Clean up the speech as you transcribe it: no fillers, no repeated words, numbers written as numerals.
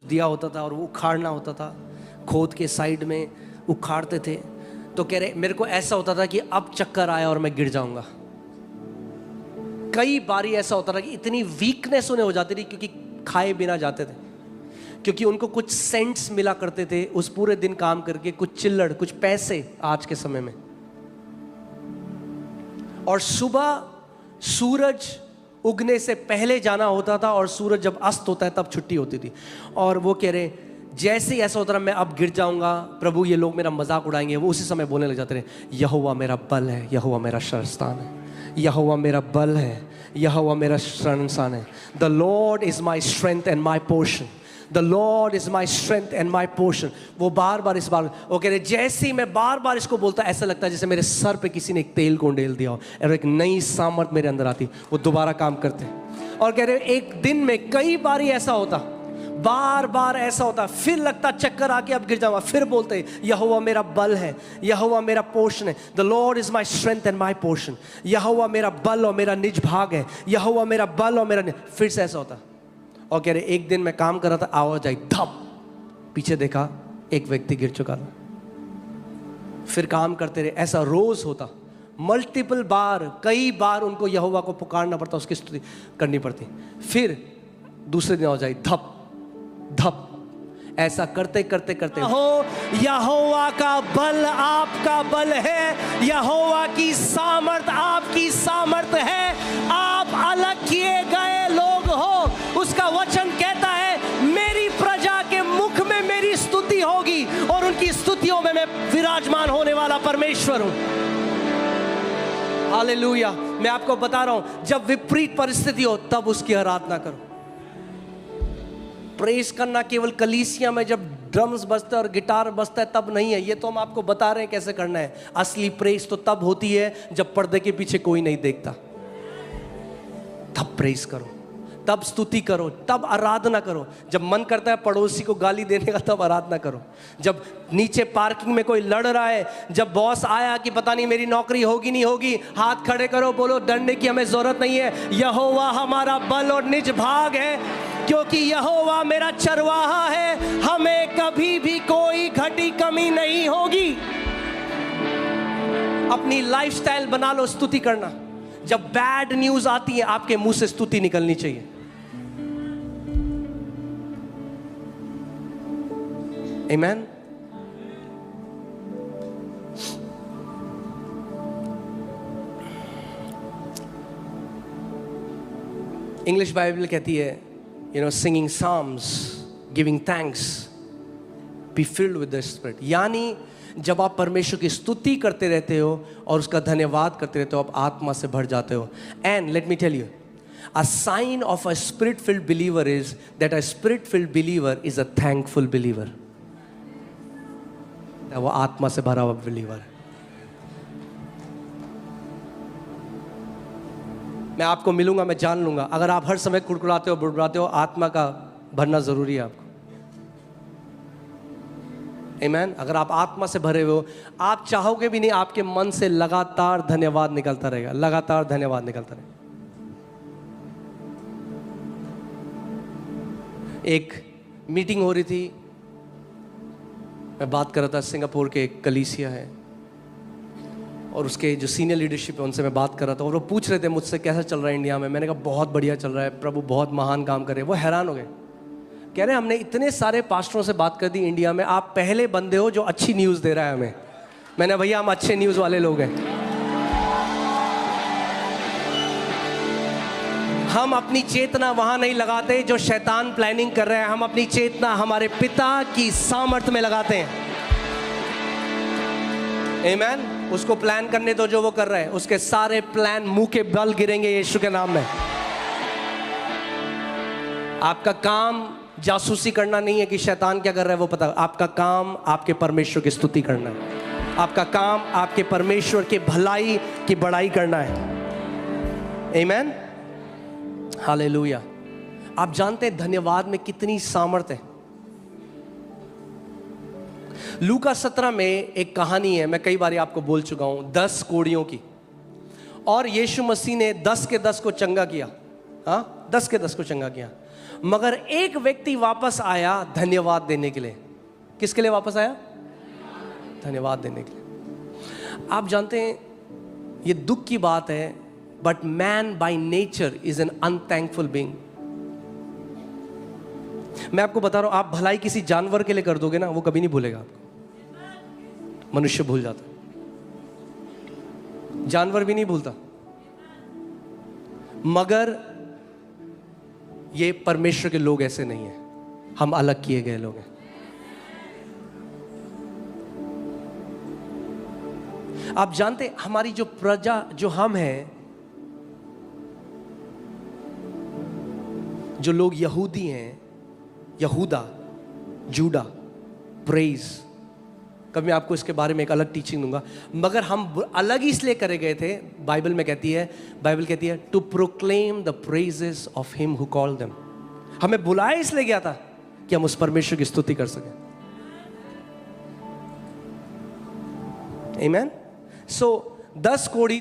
दिया होता था और वो उखाड़ना होता था, खोद के साइड में उखाड़ते थे। तो कह रहे मेरे को ऐसा होता था कि अब चक्कर आया और मैं गिर जाऊंगा। कई बारी ऐसा होता था कि इतनी वीकनेस उन्हें हो जाती थी क्योंकि खाए बिना जाते थे, क्योंकि उनको कुछ सेंट्स मिला करते थे उस पूरे दिन काम करके, कुछ चिल्लड़, कुछ पैसे आज के समय में। और सुबह सूरज उगने से पहले जाना होता था और सूरज जब अस्त होता है तब छुट्टी होती थी। और वो कह रहे जैसे ही ऐसा होता रहा मैं अब गिर जाऊंगा, प्रभु ये लोग मेरा मजाक उड़ाएंगे, वो उसी समय बोलने लग जाते रहे, यहोवा मेरा बल है, यहोवा मेरा शरणस्थान है, यहोवा मेरा बल है, यहोवा मेरा शरणस्थान है। The Lord is my strength and my portion, the Lord is my strength and my portion. वो बार बार इस बार वो कह रहे जैसे ही मैं बार बार इसको बोलता, ऐसा लगता है जैसे मेरे सर पे किसी ने एक तेल को उंडेल दिया हो और एक नई सामर्थ मेरे अंदर आती, वो दोबारा काम करते। और कह रहे एक दिन में कई बार ऐसा होता, बार बार ऐसा होता, फिर लगता चक्कर आके अब गिर जाऊंगा, फिर बोलते यहोवा मेरा बल है, यहोवा मेरा पोर्शन है, the Lord is my strength and my portion, यहोवा मेरा बल और मेरा निज भाग है, यहोवा मेरा बल और मेरा फिर से ऐसा होता। और कह रहे एक दिन मैं काम कर रहा था, आवाज आई धप, पीछे देखा एक व्यक्ति गिर चुका था। फिर काम करते रहे, ऐसा रोज होता, मल्टीपल बार, कई बार उनको यहोवा को पुकारना पड़ता, उसकी स्तुति करनी पड़ती। फिर दूसरे दिन आवाज आई धप धप, ऐसा करते करते करते हो यहोवा का बल आपका बल है, यहोवा की सामर्थ आपकी सामर्थ है, आप अलग किए गए लोग हो। उसका वचन कहता है मेरी प्रजा के मुख में मेरी स्तुति होगी और उनकी स्तुतियों में मैं विराजमान होने वाला परमेश्वर हूं। हालेलुया। मैं आपको बता रहा हूं, जब विपरीत परिस्थिति हो तब उसकी आराधना करो। प्रेस करना केवल कलीसिया में जब ड्रम्स बजते हैं और गिटार बजता है तब नहीं है, ये तो हम आपको बता रहे हैं कैसे करना है। असली प्रेस तो तब होती है जब पर्दे के पीछे कोई नहीं देखता, तब प्रेस करो, तब स्तुति करो, तब आराधना करो। जब मन करता है पड़ोसी को गाली देने का तब आराधना करो। जब नीचे पार्किंग में कोई लड़ रहा है, जब बॉस आया कि पता नहीं मेरी नौकरी होगी नहीं होगी, हाथ खड़े करो, बोलो डरने की हमें जरूरत नहीं है, यहोवा हमारा बल और निज भाग है, क्योंकि यहोवा मेरा चरवाहा है, हमें कभी भी कोई घटी कमी नहीं होगी। अपनी लाइफस्टाइल बना लो स्तुति करना। जब बैड न्यूज आती है आपके मुंह से स्तुति निकलनी चाहिए। आमीन। इंग्लिश बाइबल कहती है singing psalms, giving thanks, be filled with the spirit। यानी जब आप परमेश्वर की स्तुति करते रहते हो और उसका धन्यवाद करते रहते हो, आप आत्मा से भर जाते हो। And let me tell you, a sign of a spirit filled believer is that a spirit filled believer is a thankful believer। वो आत्मा से भरा हुआ बिलीवर है। मैं आपको मिलूंगा, मैं जान लूंगा। अगर आप हर समय कुड़कुड़ाते हो, बुड़बुड़ाते हो, आत्मा का भरना जरूरी है आपको। आमीन। अगर आप आत्मा से भरे हुए हो, आप चाहोगे भी नहीं, आपके मन से लगातार धन्यवाद निकलता रहेगा, लगातार धन्यवाद निकलता रहेगा। एक मीटिंग हो रही थी, मैं बात कर रहा था, सिंगापुर के एक कलीसिया है और उसके जो सीनियर लीडरशिप है उनसे मैं बात कर रहा था और वो पूछ रहे थे मुझसे कैसा चल रहा है इंडिया में। मैंने कहा बहुत बढ़िया चल रहा है, प्रभु बहुत महान काम कर रहे हैं। वो हैरान हो गए, कह रहे हमने इतने सारे पास्टरों से बात कर दी इंडिया में, आप पहले बंदे हो जो अच्छी न्यूज़ दे रहा है हमें। मैंने भैया हम अच्छे न्यूज़ वाले लोग हैं, हम अपनी चेतना वहां नहीं लगाते जो शैतान प्लानिंग कर रहे हैं, हम अपनी चेतना हमारे पिता की सामर्थ में लगाते हैं। आमीन। उसको प्लान करने दो जो वो कर रहा है, उसके सारे प्लान मुंह के बल गिरेंगे यीशु के नाम में। आपका काम जासूसी करना नहीं है कि शैतान क्या कर रहा है वो पता, आपका काम आपके परमेश्वर की स्तुति करना है, आपका काम आपके परमेश्वर के भलाई की बड़ाई करना है। आमीन। हालेलुया। आप जानते हैं धन्यवाद में कितनी सामर्थ है। लूका 17 में एक कहानी है, मैं कई बार आपको बोल चुका हूं, 10 कोढ़ियों की। और यीशु मसीह ने 10 के 10 को चंगा किया। हाँ, 10 के 10 को चंगा किया। मगर एक व्यक्ति वापस आया धन्यवाद देने के लिए। किसके लिए वापस आया? धन्यवाद देने के लिए। आप जानते हैं ये दुख की बात है, but man by nature is an unthankful being. मैं आपको बता रहा हूं, आप भलाई किसी जानवर के लिए कर दोगे ना, वो कभी नहीं भूलेगा आपको। मनुष्य भूल जाता है, जानवर भी नहीं भूलता, मगर ये परमेश्वर के लोग ऐसे नहीं हैं। हम अलग किए गए लोग हैं। आप जानते हमारी जो प्रजा, जो हम हैं, जो लोग यहूदी हैं, यहूदा, जूडा, प्रेज, कभी मैं आपको इसके बारे में एक अलग टीचिंग दूंगा, मगर हम अलग ही इसलिए करे गए थे। बाइबल कहती है to proclaim the praises of him who called them. हमें बुलाया इसलिए गया था कि हम उस परमेश्वर की स्तुति कर सकें। आमीन। सो 10 कोड़ी